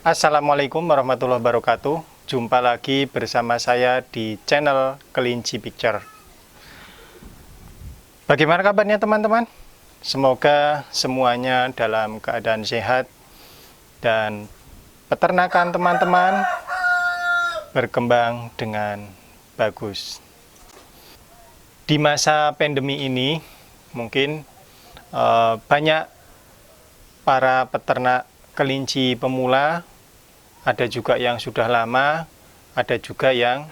Assalamualaikum warahmatullahi wabarakatuh. Jumpa lagi bersama saya di channel Kelinci Picture. Bagaimana kabarnya teman-teman? Semoga semuanya dalam keadaan sehat dan peternakan teman-teman berkembang dengan bagus. Di masa pandemi ini mungkin banyak para peternak kelinci pemula, ada juga yang sudah lama, ada juga yang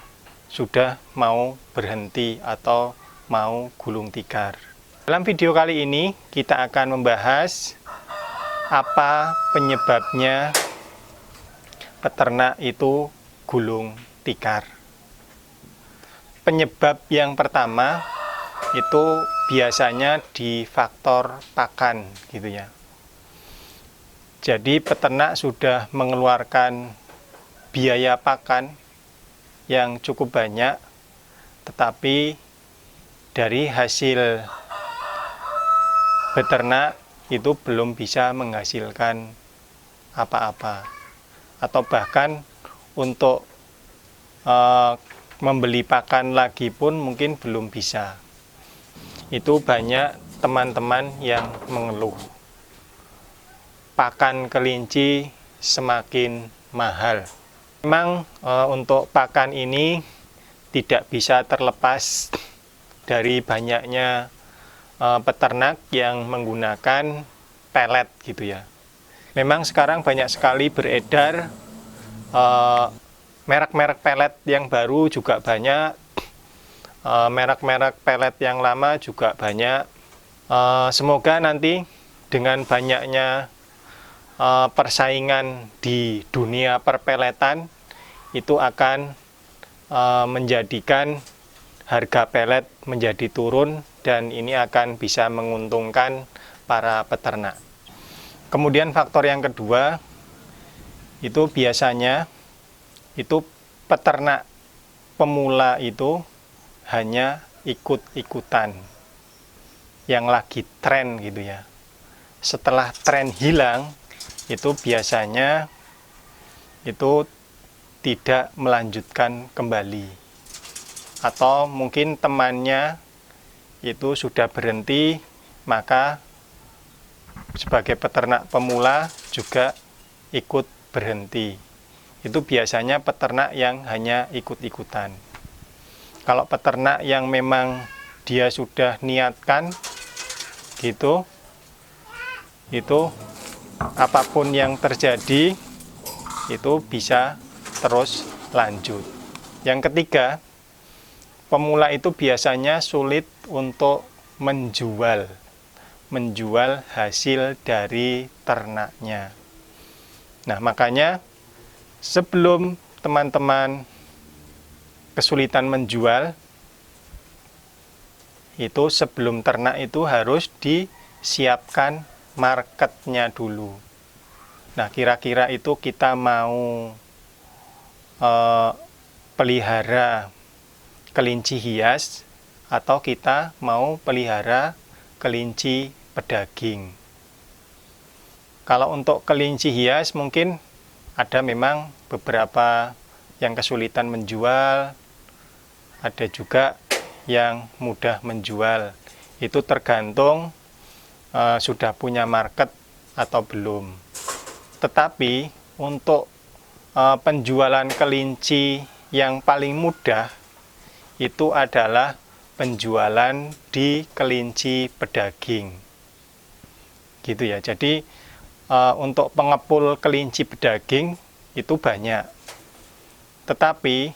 sudah mau berhenti atau mau gulung tikar. Dalam video kali ini kita akan membahas apa penyebabnya peternak itu gulung tikar. Penyebab yang pertama itu biasanya di faktor pakan gitu ya. Jadi peternak sudah mengeluarkan biaya pakan yang cukup banyak, tetapi dari hasil beternak itu belum bisa menghasilkan apa-apa. Atau bahkan untuk membeli pakan lagi pun mungkin belum bisa. Itu banyak teman-teman yang mengeluh. Pakan kelinci semakin mahal. Memang untuk pakan ini tidak bisa terlepas dari banyaknya peternak yang menggunakan pelet gitu ya. Memang sekarang banyak sekali beredar merek-merek pelet yang baru juga banyak, merek-merek pelet yang lama juga banyak. Semoga nanti dengan banyaknya persaingan di dunia perpeletan itu akan menjadikan harga pelet menjadi turun dan ini akan bisa menguntungkan para peternak. Kemudian faktor yang kedua itu biasanya itu peternak pemula itu hanya ikut-ikutan yang lagi tren gitu ya. Setelah tren hilang itu biasanya itu tidak melanjutkan kembali, atau mungkin temannya itu sudah berhenti, maka sebagai peternak pemula juga ikut berhenti. Itu biasanya peternak yang hanya ikut-ikutan. Kalau peternak yang memang dia sudah niatkan gitu, itu apapun yang terjadi itu bisa terus lanjut. Yang ketiga, pemula itu biasanya sulit untuk menjual hasil dari ternaknya. Nah, makanya sebelum teman-teman kesulitan menjual, itu sebelum ternak itu harus disiapkan marketnya dulu. Nah, kira-kira itu kita mau pelihara kelinci hias atau kita mau pelihara kelinci pedaging. Kalau untuk kelinci hias mungkin ada memang beberapa yang kesulitan menjual, ada juga yang mudah menjual. Itu tergantung sudah punya market atau belum. Tetapi untuk penjualan kelinci yang paling mudah itu adalah penjualan di kelinci pedaging. Gitu ya. Jadi untuk pengepul kelinci pedaging itu banyak. Tetapi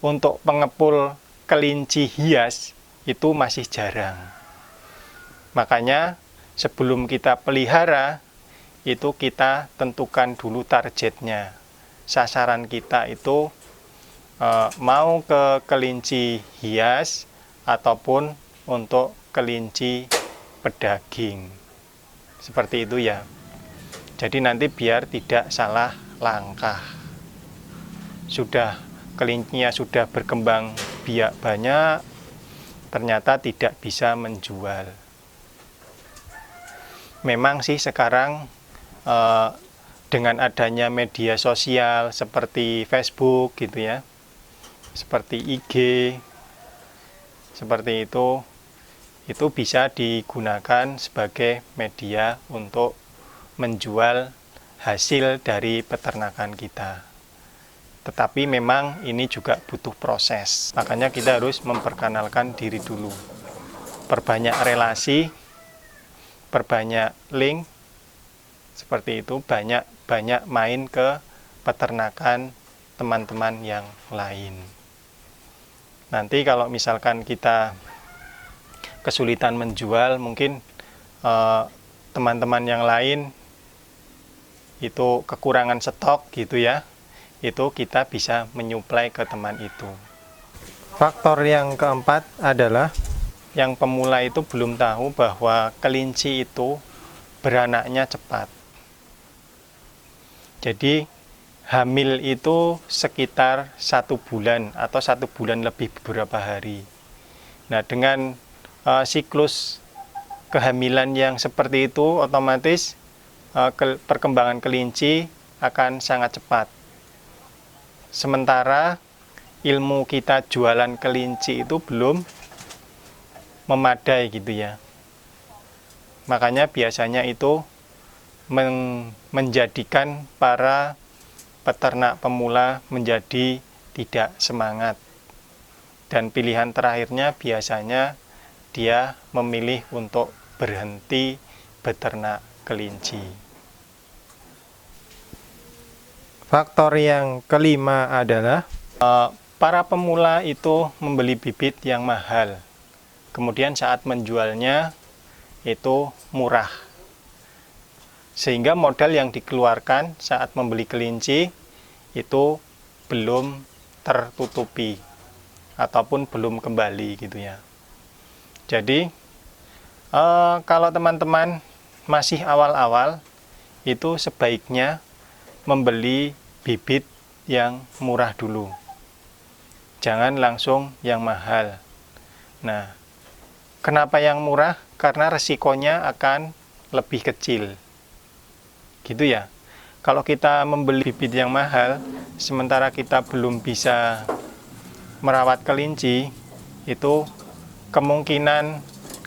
untuk pengepul kelinci hias itu masih jarang. Makanya sebelum kita pelihara, itu kita tentukan dulu targetnya. Sasaran kita itu mau ke kelinci hias ataupun untuk kelinci pedaging. Seperti itu ya. Jadi nanti biar tidak salah langkah. Sudah kelincinya sudah berkembang biak banyak, ternyata tidak bisa menjual. Memang sih sekarang dengan adanya media sosial seperti Facebook gitu ya, seperti IG, seperti itu bisa digunakan sebagai media untuk menjual hasil dari peternakan kita. Tetapi memang ini juga butuh proses, makanya kita harus memperkenalkan diri dulu, perbanyak relasi, perbanyak link, seperti itu, banyak main ke peternakan teman-teman yang lain. Nanti kalau misalkan kita kesulitan menjual, mungkin teman-teman yang lain itu kekurangan stok gitu ya, itu kita bisa menyuplai ke teman itu. Faktor yang keempat adalah yang pemula itu belum tahu bahwa kelinci itu beranaknya cepat. Jadi hamil itu sekitar 1 bulan atau 1 bulan lebih beberapa hari. Nah, dengan siklus kehamilan yang seperti itu, otomatis perkembangan kelinci akan sangat cepat. Sementara ilmu kita jualan kelinci itu belum memadai gitu ya. Makanya biasanya itu menjadikan para peternak pemula menjadi tidak semangat. Dan pilihan terakhirnya biasanya dia memilih untuk berhenti beternak kelinci. Faktor yang kelima adalah para pemula itu membeli bibit yang mahal. Kemudian saat menjualnya itu murah. Sehingga modal yang dikeluarkan saat membeli kelinci itu belum tertutupi ataupun belum kembali gitu ya. Jadi kalau teman-teman masih awal-awal, itu sebaiknya membeli bibit yang murah dulu. Jangan langsung yang mahal. Nah, kenapa yang murah? Karena resikonya akan lebih kecil. Gitu ya. Kalau kita membeli bibit yang mahal, sementara kita belum bisa merawat kelinci, itu kemungkinan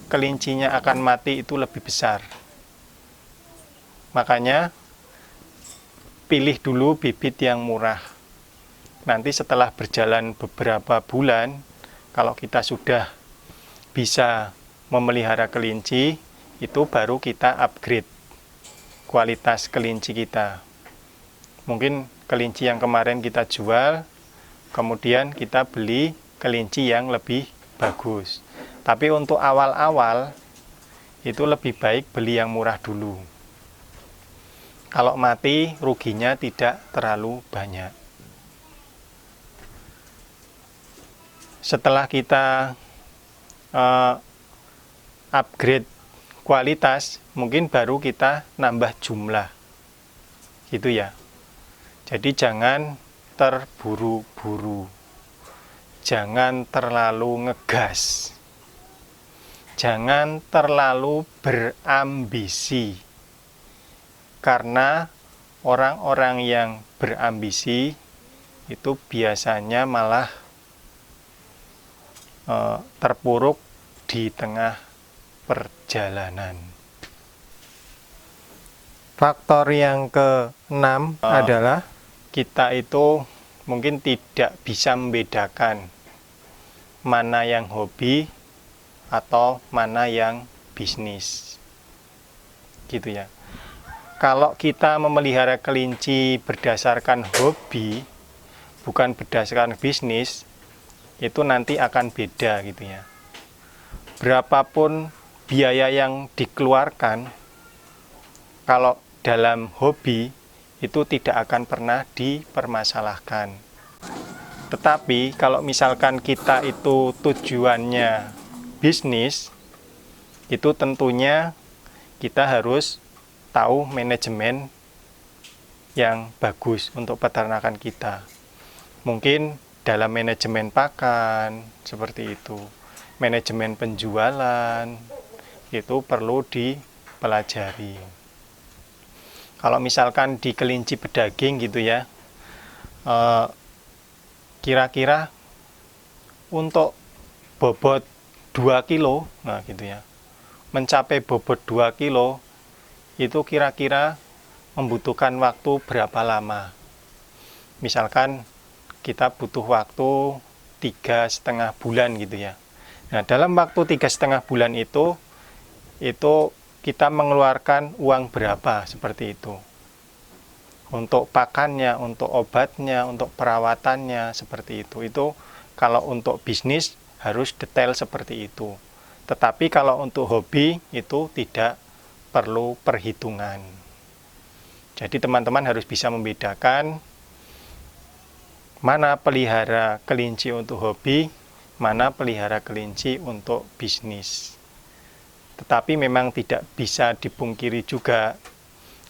kelincinya akan mati itu lebih besar. Makanya pilih dulu bibit yang murah. Nanti setelah berjalan beberapa bulan, kalau kita sudah bisa memelihara kelinci, itu baru kita upgrade kualitas kelinci kita. Mungkin kelinci yang kemarin kita jual, kemudian kita beli kelinci yang lebih bagus. Tapi untuk awal-awal, itu lebih baik beli yang murah dulu. Kalau mati, ruginya tidak terlalu banyak. Setelah kita upgrade kualitas, mungkin baru kita nambah jumlah. Gitu ya. Jadi jangan terburu-buru. Jangan terlalu ngegas. Jangan terlalu berambisi. Karena orang-orang yang berambisi itu biasanya malah terpuruk di tengah perjalanan. Faktor yang ke-6 adalah kita itu mungkin tidak bisa membedakan mana yang hobi atau mana yang bisnis. Gitu ya. Kalau kita memelihara kelinci berdasarkan hobi, bukan berdasarkan bisnis, itu nanti akan beda gitu ya. Berapapun biaya yang dikeluarkan, kalau dalam hobi, itu tidak akan pernah dipermasalahkan. Tetapi kalau misalkan kita itu tujuannya bisnis, itu tentunya kita harus tahu manajemen yang bagus untuk peternakan kita. Mungkin dalam manajemen pakan, seperti itu. Manajemen penjualan, itu perlu dipelajari. Kalau misalkan di kelinci pedaging gitu ya, kira-kira untuk bobot 2 kilo, nah gitu ya, mencapai bobot 2 kilo itu kira-kira membutuhkan waktu berapa lama. Misalkan kita butuh waktu 3,5 bulan gitu ya. Nah, dalam waktu 3,5 bulan itu kita mengeluarkan uang berapa seperti itu. Untuk pakannya, untuk obatnya, untuk perawatannya seperti itu. Itu kalau untuk bisnis harus detail seperti itu. Tetapi kalau untuk hobi itu tidak perlu perhitungan. Jadi teman-teman harus bisa membedakan mana pelihara kelinci untuk hobi, mana pelihara kelinci untuk bisnis. Tetapi memang tidak bisa dipungkiri juga,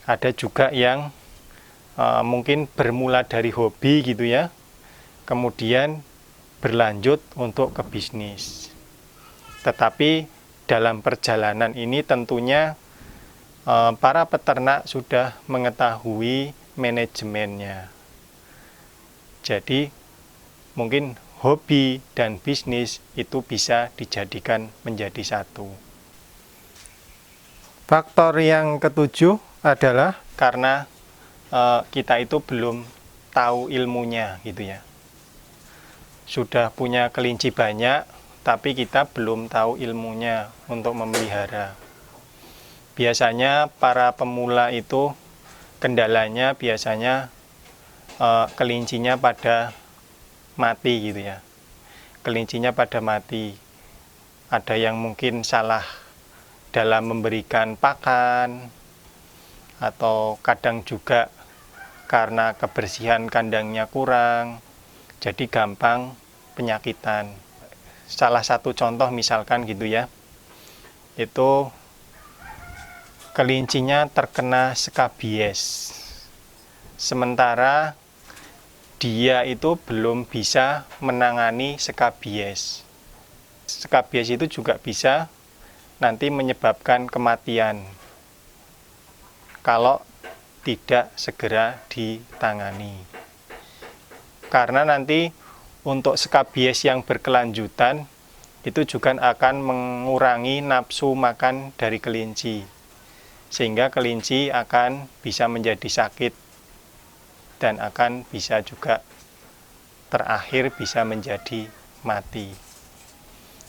ada juga yang mungkin bermula dari hobi gitu ya, kemudian berlanjut untuk ke bisnis. Tetapi dalam perjalanan ini tentunya para peternak sudah mengetahui manajemennya. Jadi mungkin hobi dan bisnis itu bisa dijadikan menjadi satu. Faktor yang ketujuh adalah karena kita itu belum tahu ilmunya gitu ya. Sudah punya kelinci banyak, tapi kita belum tahu ilmunya untuk memelihara. Biasanya para pemula itu kendalanya biasanya kelincinya pada mati gitu ya. Kelincinya pada mati. Ada yang mungkin salah dalam memberikan pakan, atau kadang juga karena kebersihan kandangnya kurang, jadi gampang penyakitan. Salah satu contoh misalkan gitu ya, itu kelincinya terkena skabies. Sementara dia itu belum bisa menangani skabies. Skabies itu juga bisa nanti menyebabkan kematian kalau tidak segera ditangani. Karena nanti untuk skabies yang berkelanjutan itu juga akan mengurangi nafsu makan dari kelinci, sehingga kelinci akan bisa menjadi sakit dan akan bisa juga terakhir bisa menjadi mati.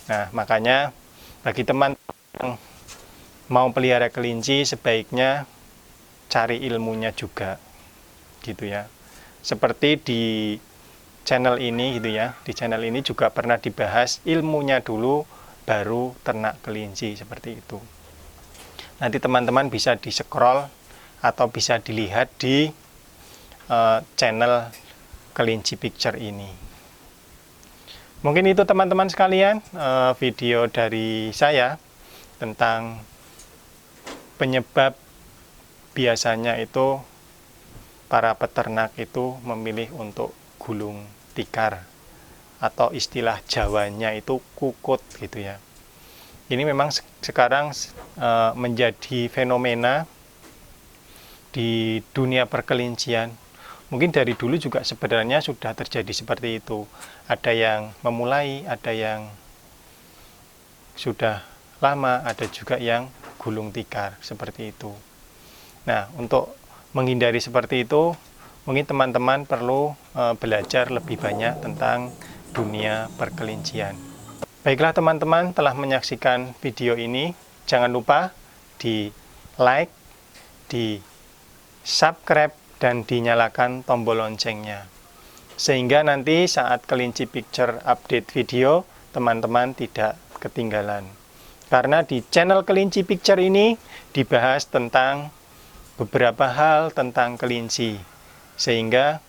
Nah, makanya bagi teman yang mau pelihara kelinci sebaiknya cari ilmunya juga gitu ya. Seperti di channel ini gitu ya. Di channel ini juga pernah dibahas ilmunya dulu baru ternak kelinci seperti itu. Nanti teman-teman bisa di-scroll atau bisa dilihat di channel Kelinci Picture ini. Mungkin itu teman-teman sekalian video dari saya tentang penyebab biasanya itu para peternak itu memilih untuk gulung tikar atau istilah Jawanya itu kukut gitu ya. Ini memang sekarang menjadi fenomena di dunia perkelincian. Mungkin dari dulu juga sebenarnya sudah terjadi seperti itu. Ada yang memulai, ada yang sudah lama, ada juga yang gulung tikar seperti itu. Nah, untuk menghindari seperti itu, mungkin teman-teman perlu belajar lebih banyak tentang dunia perkelincian. Baiklah teman-teman, telah menyaksikan video ini, jangan lupa di like, di subscribe, dan dinyalakan tombol loncengnya. Sehingga nanti saat Kelinci Picture update video, teman-teman tidak ketinggalan. Karena di channel Kelinci Picture ini dibahas tentang beberapa hal tentang kelinci, sehingga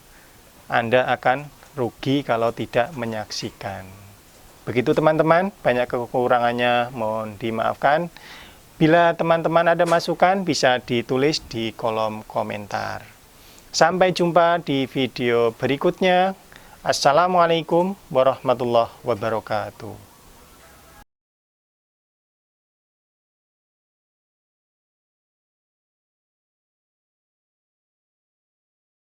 Anda akan rugi kalau tidak menyaksikan. Begitu teman-teman, banyak kekurangannya mohon dimaafkan. Bila teman-teman ada masukan bisa ditulis di kolom komentar. Sampai jumpa di video berikutnya. Assalamualaikum warahmatullahi wabarakatuh.